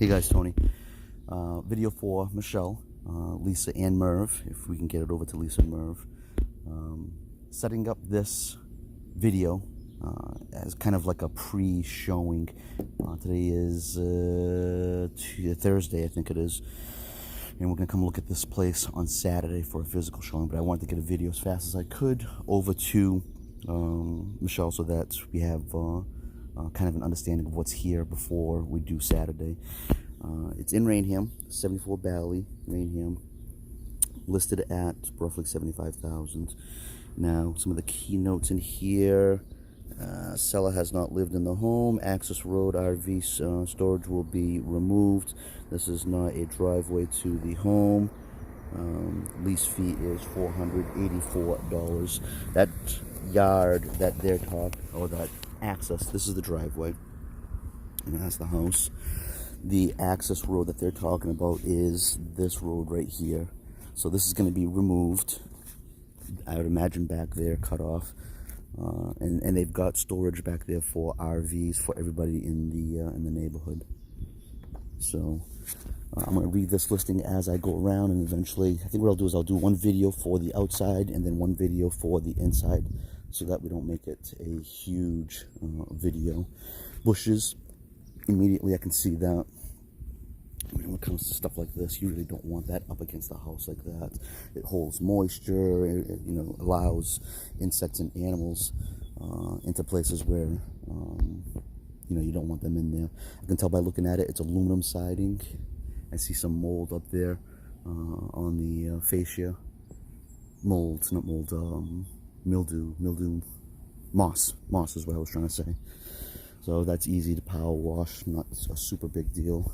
Hey guys, Tony. Video for Michelle, Lisa, and Merv, if we can get it over to Lisa and Merv. Setting up this video as kind of like a pre-showing. Today is Thursday, I think it is. And we're going to come look at this place on Saturday for a physical showing. But I wanted to get a video as fast as I could over to Michelle so that we have kind of an understanding of what's here before we do Saturday. It's in Rainham, 74 Bally, Rainham, listed at roughly $75,000. Now, some of the key notes in here: seller has not lived in the home. Access road RV storage will be removed. This is not a driveway to the home. Lease fee is $484. That yard that they're talking, or that access, this is the driveway, and that's the house. The access road that they're talking about is this road right here. So this is going to be removed. I would imagine back there, cut off, and they've got storage back there for RVs for everybody in the neighborhood. So I'm going to read this listing as I go around, and eventually, I think what I'll do is I'll do one video for the outside and then one video for the inside, so that we don't make it a huge video. Bushes, immediately I can see that. I mean, when it comes to stuff like this, you really don't want that up against the house like that. It holds moisture, it allows insects and animals into places where you don't want them in there. I can tell by looking at it, it's aluminum siding. I see some mold up there on the fascia. Mold, not mold, mildew, moss is what I was trying to say. So that's easy to power wash, not a super big deal.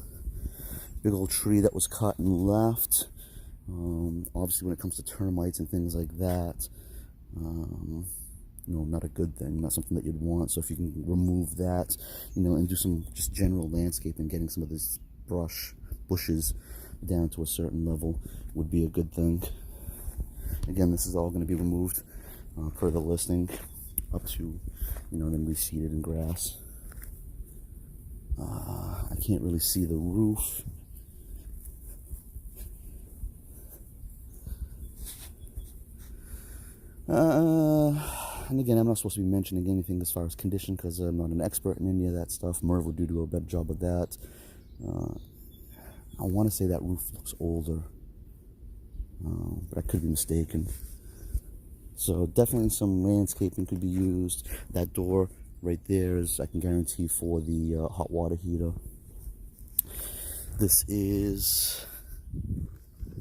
Big old tree that was cut and left. Obviously when it comes to termites and things like that, not a good thing, not something that you'd want. So if you can remove that, and do some just general landscaping, getting some of this bushes down to a certain level would be a good thing. Again, this is all going to be removed per the listing, up to, then reseeded in grass. I can't really see the roof. And again, I'm not supposed to be mentioning anything as far as condition because I'm not an expert in any of that stuff. Merv would do a better job of that. I want to say that roof looks older, but I could be mistaken. So definitely some landscaping could be used. That door right there is, I can guarantee, for the hot water heater. This is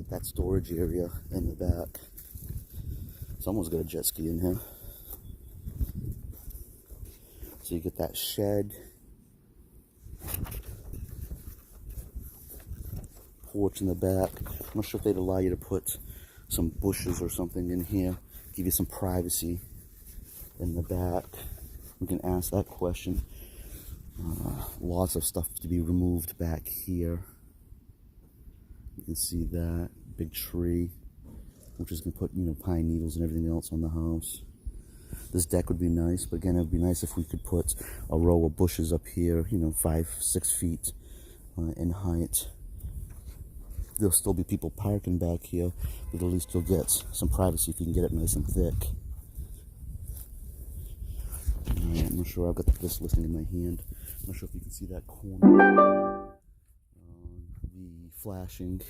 that storage area in the back. Someone's got a jet ski in here. So you get that shed, porch in the back. I'm not sure if they'd allow you to put some bushes or something in here, give you some privacy in the back. We can ask that question. Lots of stuff to be removed back here. You can see that big tree, which is going to put pine needles and everything else on the house. This deck would be nice, but again, it would be nice if we could put a row of bushes up here, 5-6 feet in height. There'll still be people parking back here, but at least you'll get some privacy if you can get it nice and thick. I'm not sure. I've got this listing in my hand. I'm not sure if you can see that corner. The flashing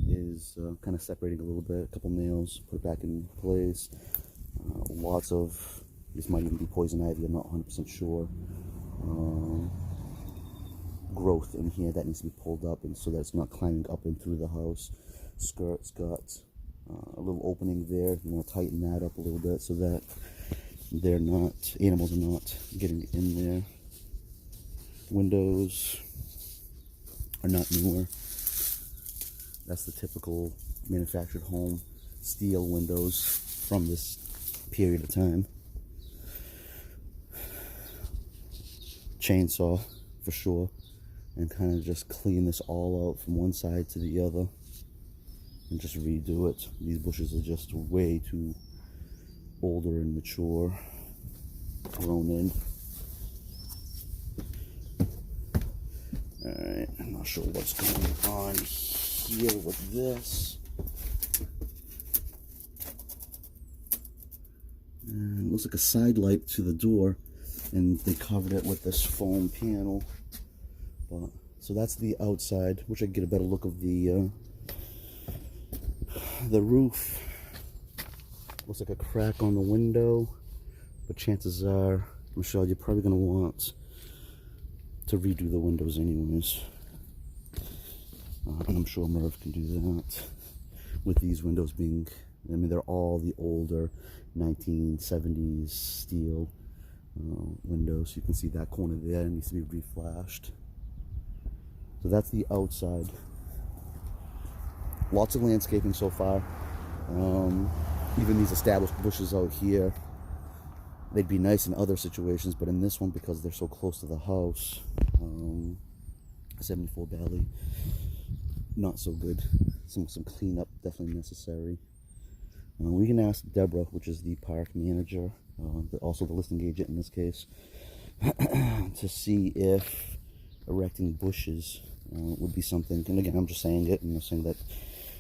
is kind of separating a little bit. A couple nails, put it back in place. Lots of, this might even be poison ivy, I'm not 100% sure. Growth in here that needs to be pulled up, and so that it's not climbing up and through the house. Skirt's got a little opening there. You want to tighten that up a little bit so that animals are not getting in there. Windows are not newer. That's the typical manufactured home steel windows from this period of time. Chainsaw for sure, and kind of just clean this all out from one side to the other and just redo it. These bushes are just way too older and mature, grown in. Alright, I'm not sure what's going on here with this. And it looks like a side light to the door, and they covered it with this foam panel. But so that's the outside. Wish I could get a better look of the roof. Looks like a crack on the window, but chances are, Michelle, you're probably going to want to redo the windows anyways. And I'm sure Merv can do that. With these windows being, I mean, they're all the older 1970s steel windows. You can see that corner there needs to be reflashed. So that's the outside. Lots of landscaping so far. Even these established bushes out here, they'd be nice in other situations, but in this one, because they're so close to the house, 74 Valley, not so good. Some cleanup definitely necessary. We can ask Deborah, which is the park manager, but also the listing agent in this case, to see if erecting bushes would be something. And again, I'm just saying it, I'm not saying that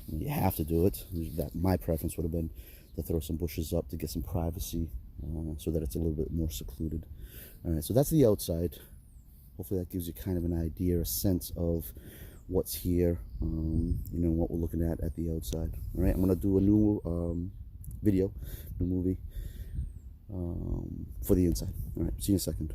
you have to do it. That my preference would have been to throw some bushes up to get some privacy, so that it's a little bit more secluded. All right, so that's the outside. Hopefully that gives you kind of an idea, a sense of what's here, you know, what we're looking at the outside. All right, I'm gonna do a new video, new movie for the inside. All right, see you in a second.